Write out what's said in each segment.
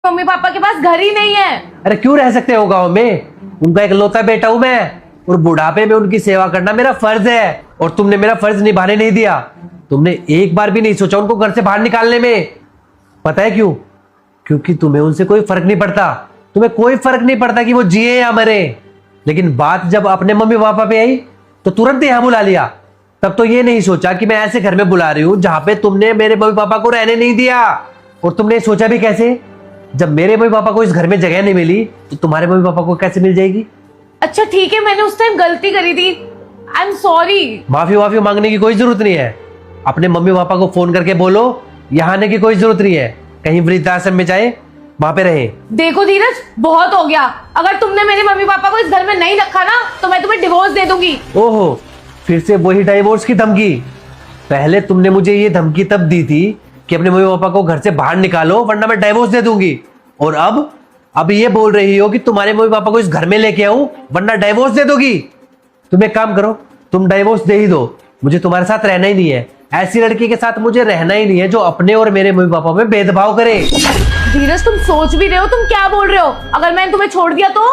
Mummy papa के पास घर ही नहीं है। अरे क्यों रह सकते हो गांव में? उनका इकलौता बेटा हूं मैं, और बुढ़ापे में उनकी सेवा करना मेरा फर्ज है। और तुमने मेरा फर्ज निभाने नहीं दिया। तुमने एक बार भी नहीं सोचा उनको घर से बाहर निकालने में। पता है क्यों? क्योंकि तुम्हें उनसे कोई फर्क नहीं पड़ता। तुम्हें कोई फर्क नहीं पड़ता कि वो जिए या मरे। लेकिन बात जब अपने मम्मी पापा पे आई तो तुरंत यहाँ बुला लिया। तब तो ये नहीं सोचा कि मैं ऐसे घर में बुला रही हूँ जहां पे तुमने मेरे मम्मी पापा को रहने नहीं दिया। और तुमने सोचा भी कैसे? जब मेरे मम्मी पापा को इस घर में जगह नहीं मिली तो तुम्हारे मम्मी पापा को कैसे मिल जाएगी? अच्छा ठीक है, मैंने उस टाइम गलती करी थी, आई एम सॉरी। माफी मांगने की कोई जरूरत नहीं है। अपने मम्मी पापा को फोन करके बोलो यहाँ आने की कोई जरूरत नहीं है। कहीं वृद्धाश्रम में जाए, वहां पे रहे। देखो धीरज, बहुत हो गया। अगर तुमने मेरे मम्मी पापा को इस घर में नहीं रखा ना तो मैं तुम्हें डिवोर्स दे दूंगी। ओहो, फिर से वही डिवोर्स की धमकी। पहले तुमने मुझे ये धमकी तब दी थी कि अपने मम्मी पापा को घर से बाहर निकालो वरना मैं डिवोर्स दे दूंगी। और अब ये बोल रही हो कि तुम्हारे मम्मी पापा को इस घर में लेके आऊं वरना डिवोर्स दे दोगी। तुम एक काम करो, तुम डिवोर्स दे ही दो। मुझे तुम्हारे साथ रहना ही नहीं है। ऐसी लड़की के साथ मुझे रहना ही नहीं है जो अपने और मेरे मम्मी पापा में भेदभाव करे। धीरज, तुम सोच भी रहे हो, तुम क्या बोल रहे हो? अगर मैंने तुम्हें छोड़ दिया तो?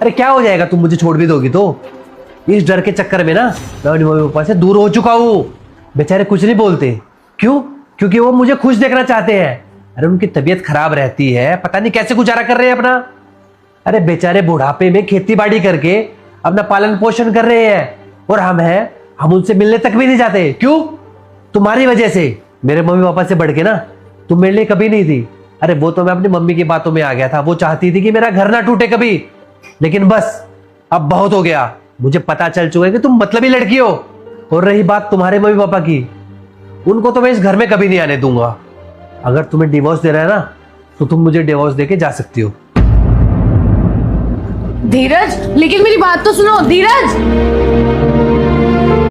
अरे क्या हो जाएगा, तुम मुझे छोड़ भी दोगी तो? इस डर के चक्कर में ना मैं अपने मम्मी पापा से दूर हो चुका हूँ। बेचारे कुछ नहीं बोलते। क्यों? क्योंकि वो मुझे खुश देखना चाहते हैं। अरे उनकी तबीयत खराब रहती है, पता नहीं कैसे गुजारा कर रहे हैं अपना। अरे बेचारे बुढ़ापे में खेती बाड़ी करके अपना पालन पोषण कर रहे हैं और हम उनसे मिलने तक भी नहीं जाते। क्यों? तुम्हारी वजह से। मेरे मम्मी पापा से बढ़ के ना तुम मेरे लिए कभी नहीं थी। अरे वो तो मैं अपनी मम्मी की बातों में आ गया था। वो चाहती थी कि मेरा घर ना टूटे कभी। लेकिन बस अब बहुत हो गया। मुझे पता चल चुका है कि तुम मतलबी लड़की हो। और रही बात तुम्हारे मम्मी पापा की, उनको तो मैं इस घर में कभी नहीं आने दूंगा। अगर तुम्हें डिवोर्स देना है ना तो तुम मुझे डिवोर्स देके जा सकती हो। धीरज, लेकिन मेरी बात तो सुनो। धीरज,